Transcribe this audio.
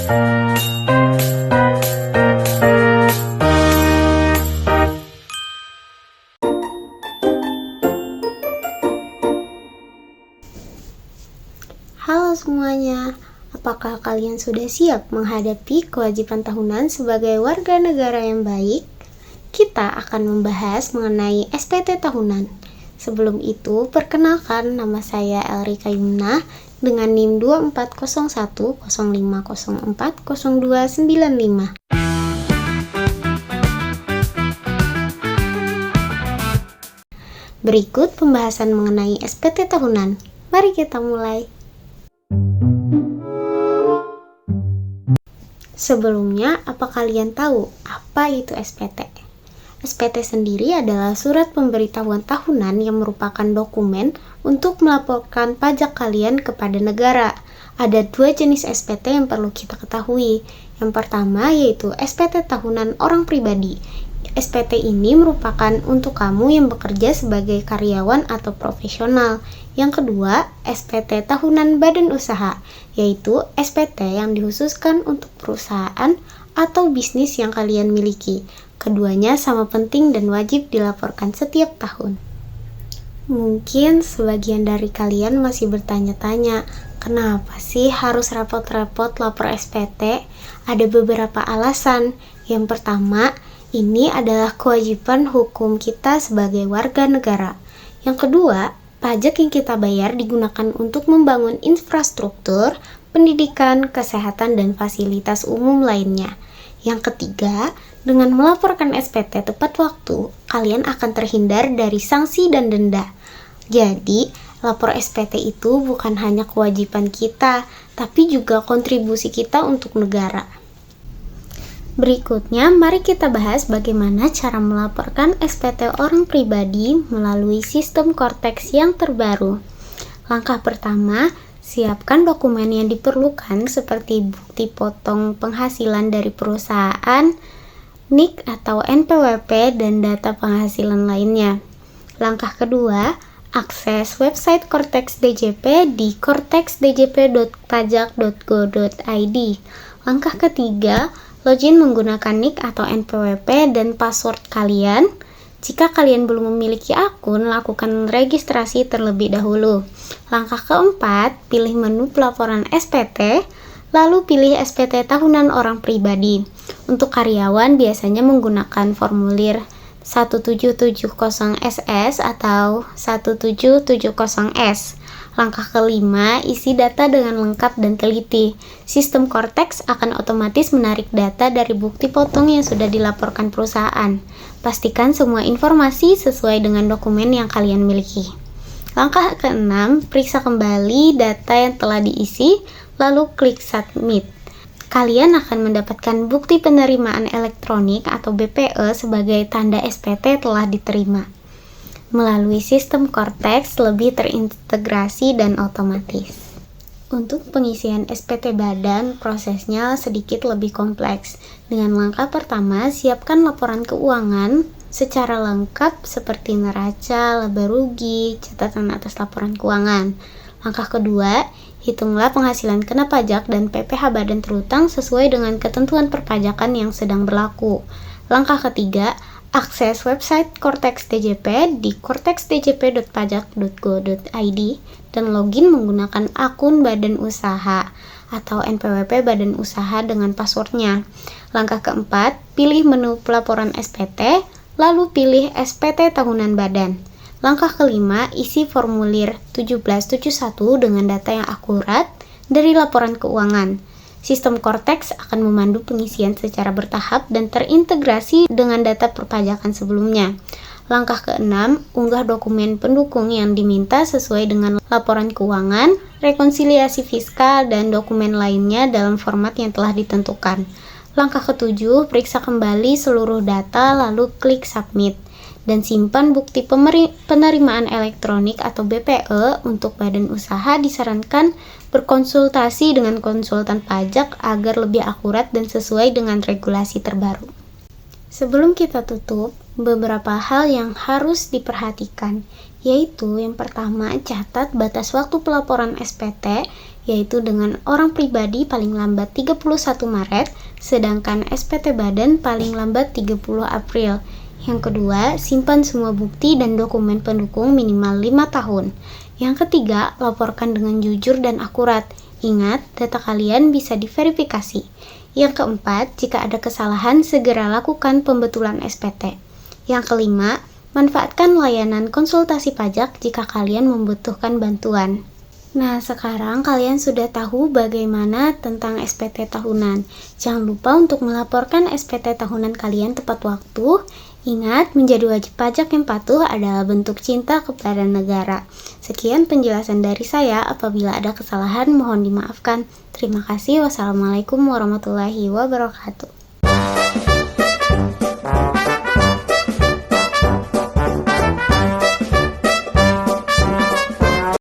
Halo semuanya, apakah kalian sudah siap menghadapi kewajiban tahunan sebagai warga negara yang baik? Kita akan membahas mengenai SPT tahunan. Sebelum itu, perkenalkan nama saya Elrika Yumna dengan NIM 240105040295. Berikut pembahasan mengenai SPT tahunan. Mari kita mulai. Sebelumnya, apa kalian tahu apa itu SPT? SPT sendiri adalah surat pemberitahuan tahunan yang merupakan dokumen untuk melaporkan pajak kalian kepada negara. Ada dua jenis SPT yang perlu kita ketahui. Yang pertama yaitu SPT tahunan orang pribadi. SPT ini merupakan untuk kamu yang bekerja sebagai karyawan atau profesional. Yang kedua, SPT tahunan badan usaha, yaitu SPT yang dikhususkan untuk perusahaan atau bisnis yang kalian miliki. Keduanya sama penting dan wajib dilaporkan setiap tahun. Mungkin sebagian dari kalian masih bertanya-tanya, kenapa sih harus repot-repot lapor SPT? Ada beberapa alasan. Yang pertama, ini adalah kewajiban hukum kita sebagai warga negara. Yang kedua, pajak yang kita bayar digunakan untuk membangun infrastruktur, pendidikan, kesehatan, dan fasilitas umum lainnya. Yang ketiga, dengan melaporkan SPT tepat waktu, kalian akan terhindar dari sanksi dan denda. Jadi, lapor SPT itu bukan hanya kewajiban kita, tapi juga kontribusi kita untuk negara. Berikutnya, mari kita bahas bagaimana cara melaporkan SPT orang pribadi melalui sistem Cortex yang terbaru. Langkah pertama, siapkan dokumen yang diperlukan seperti bukti potong penghasilan dari perusahaan, NIK atau NPWP, dan data penghasilan lainnya. Langkah kedua, akses website Cortex DJP di cortexdjp.pajak.go.id. Langkah ketiga, login menggunakan NIK atau NPWP dan password kalian. Jika kalian belum memiliki akun, lakukan registrasi terlebih dahulu. Langkah keempat, pilih menu pelaporan SPT, lalu pilih SPT tahunan orang pribadi. Untuk karyawan biasanya menggunakan formulir 1770SS atau 1770S. Langkah kelima, isi data dengan lengkap dan teliti. Sistem Cortex akan otomatis menarik data dari bukti potong yang sudah dilaporkan perusahaan. Pastikan semua informasi sesuai dengan dokumen yang kalian miliki. Langkah keenam, periksa kembali data yang telah diisi, lalu klik Submit. Kalian akan mendapatkan bukti penerimaan elektronik atau BPE sebagai tanda SPT telah diterima. Melalui sistem Cortex lebih terintegrasi dan otomatis. Untuk pengisian SPT badan, prosesnya sedikit lebih kompleks. Dengan langkah pertama, siapkan laporan keuangan secara lengkap seperti neraca, laba rugi, catatan atas laporan keuangan. Langkah kedua, hitunglah penghasilan kena pajak dan PPh badan terhutang sesuai dengan ketentuan perpajakan yang sedang berlaku. Langkah ketiga, akses website Cortex DJP di cortexdjp.pajak.go.id dan login menggunakan akun badan usaha atau NPWP badan usaha dengan passwordnya. Langkah keempat, pilih menu pelaporan SPT, lalu pilih SPT tahunan badan. Langkah kelima, isi formulir 1771 dengan data yang akurat dari laporan keuangan. Sistem Cortex akan memandu pengisian secara bertahap dan terintegrasi dengan data perpajakan sebelumnya. Langkah keenam, unggah dokumen pendukung yang diminta sesuai dengan laporan keuangan, rekonsiliasi fiskal, dan dokumen lainnya dalam format yang telah ditentukan. Langkah ketujuh, periksa kembali seluruh data lalu klik Submit. Dan simpan bukti penerimaan elektronik atau BPE. Untuk badan usaha disarankan berkonsultasi dengan konsultan pajak agar lebih akurat dan sesuai dengan regulasi terbaru. Sebelum kita tutup, beberapa hal yang harus diperhatikan, yaitu yang pertama, catat batas waktu pelaporan SPT yaitu dengan orang pribadi paling lambat 31 Maret, sedangkan SPT Badan paling lambat 30 April. Yang kedua, simpan semua bukti dan dokumen pendukung minimal 5 tahun. Yang ketiga, laporkan dengan jujur dan akurat. Ingat, data kalian bisa diverifikasi. Yang keempat, jika ada kesalahan, segera lakukan pembetulan SPT. Yang kelima, manfaatkan layanan konsultasi pajak jika kalian membutuhkan bantuan. Nah, sekarang kalian sudah tahu bagaimana tentang SPT tahunan. Jangan lupa untuk melaporkan SPT tahunan kalian tepat waktu. Ingat, menjadi wajib pajak yang patuh adalah bentuk cinta kepada negara. Sekian penjelasan dari saya. Apabila ada kesalahan, mohon dimaafkan. Terima kasih. Wassalamualaikum warahmatullahi wabarakatuh.